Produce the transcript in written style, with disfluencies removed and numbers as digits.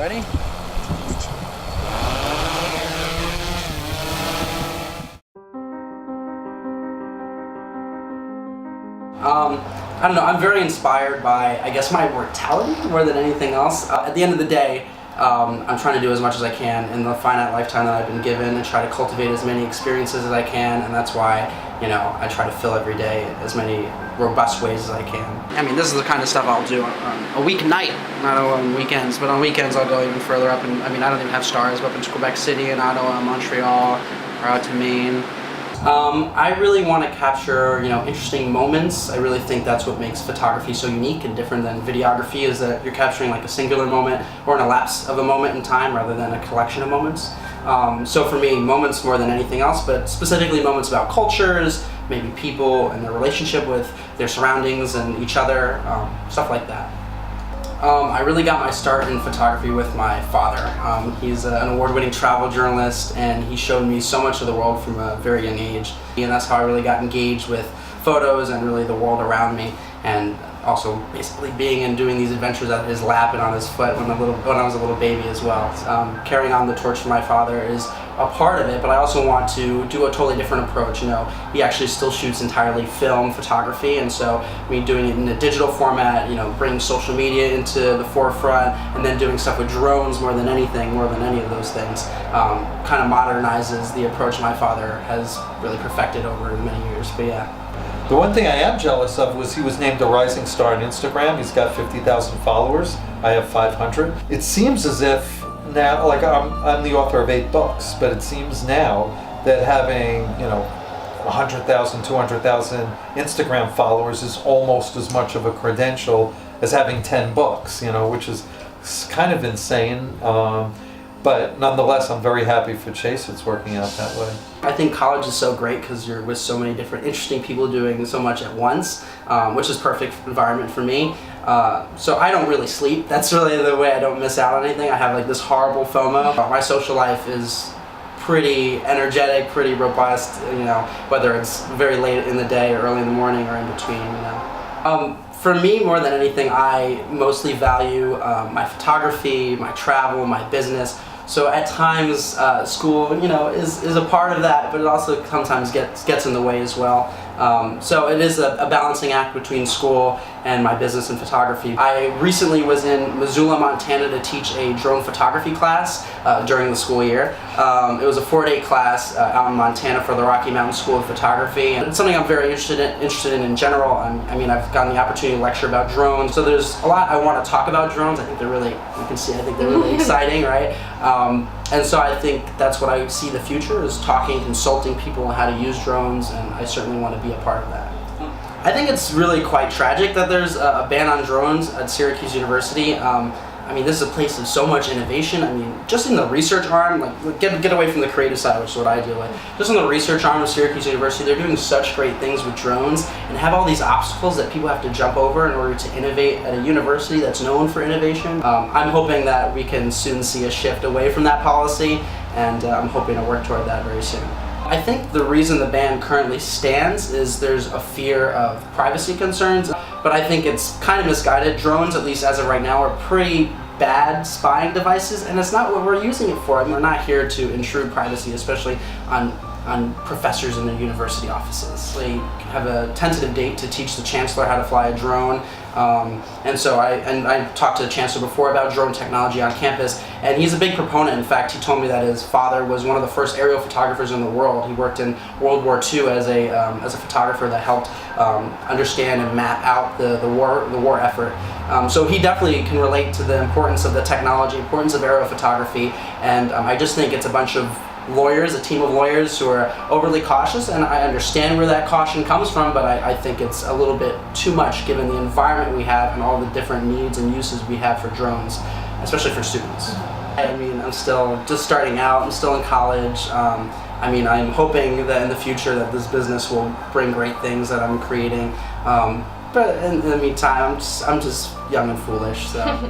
Ready? I don't know, I'm very inspired by, I guess, my mortality more than anything else. At the end of the day, I'm trying to do as much as I can in the finite lifetime that I've been given and try to cultivate as many experiences as I can, and that's why, you know, I try to fill every day as many robust ways as I can. I mean, this is the kind of stuff I'll do on a weeknight, not on weekends, but on weekends I'll go even further up, and I mean, I don't even have stars, but up in Quebec City and Ottawa, Montreal, or out to Maine. I really want to capture, you know, interesting moments. I really think that's what makes photography so unique and different than videography, is that you're capturing like a singular moment or an elapse of a moment in time rather than a collection of moments. So for me, moments more than anything else, but specifically moments about cultures, maybe people and their relationship with their surroundings and each other, stuff like that. I really got my start in photography with my father. He's an award-winning travel journalist, and he showed me so much of the world from a very young age. And that's how I really got engaged with photos and really the world around me, and also basically being and doing these adventures at his lap and on his foot when I was a little baby as well. Carrying on the torch for my father is a part of it, but I also want to do a totally different approach. You know, he actually still shoots entirely film photography, and so me doing it in a digital format, you know, bringing social media into the forefront, and then doing stuff with drones more than anything, more than any of those things, kind of modernizes the approach my father has really perfected over many years. But yeah. The one thing I am jealous of was he was named a rising star on Instagram. He's got 50,000 followers. I have 500. It seems as if now, like I'm the author of 8 books, but it seems now that having, you know, 100,000, 200,000 Instagram followers is almost as much of a credential as having 10 books, you know, which is kind of insane. But nonetheless, I'm very happy for Chase it's working out that way. I think college is so great because you're with so many different interesting people doing so much at once, which is perfect environment for me. So I don't really sleep. That's really the way I don't miss out on anything. I have like this horrible FOMO. My social life is pretty energetic, pretty robust, you know, whether it's very late in the day or early in the morning or in between, you know. For me, more than anything, I mostly value my photography, my travel, my business. So at times, school, you know, is a part of that, but it also sometimes gets in the way as well. So it is a balancing act between school and my business and photography. I recently was in Missoula, Montana to teach a drone photography class during the school year. It was a 4-day class out in Montana for the Rocky Mountain School of Photography. And it's something I'm very interested in general. I mean, I've gotten the opportunity to lecture about drones, so there's a lot I want to talk about drones. I think they're really, you can see, I think they're really exciting, right? And so I think that's what I see the future is talking, consulting people on how to use drones, and I certainly want to be a part of that. I think it's really quite tragic that there's a ban on drones at Syracuse University. I mean, this is a place of so much innovation. I mean, just in the research arm, like get away from the creative side, which is what I deal with. Just in the research arm of Syracuse University, they're doing such great things with drones and have all these obstacles that people have to jump over in order to innovate at a university that's known for innovation. I'm hoping that we can soon see a shift away from that policy, and I'm hoping to work toward that very soon. I think the reason the ban currently stands is there's a fear of privacy concerns, but I think it's kind of misguided. Drones, at least as of right now, are pretty bad spying devices, and it's not what we're using it for. I mean, we're not here to intrude privacy, especially on professors in their university offices. They have a tentative date to teach the Chancellor how to fly a drone, and so I talked to the Chancellor before about drone technology on campus, and he's a big proponent. In fact, he told me that his father was one of the first aerial photographers in the world. He worked in World War II as a photographer that helped understand and map out the war effort. So he definitely can relate to the importance of the technology, importance of aerial photography, and I just think it's a bunch of lawyers, a team of lawyers who are overly cautious, and I understand where that caution comes from, but I think it's a little bit too much given the environment we have and all the different needs and uses we have for drones, especially for students. I mean, I'm still just starting out, I'm still in college. I mean, I'm hoping that in the future that this business will bring great things that I'm creating, but in the meantime, I'm just young and foolish, so.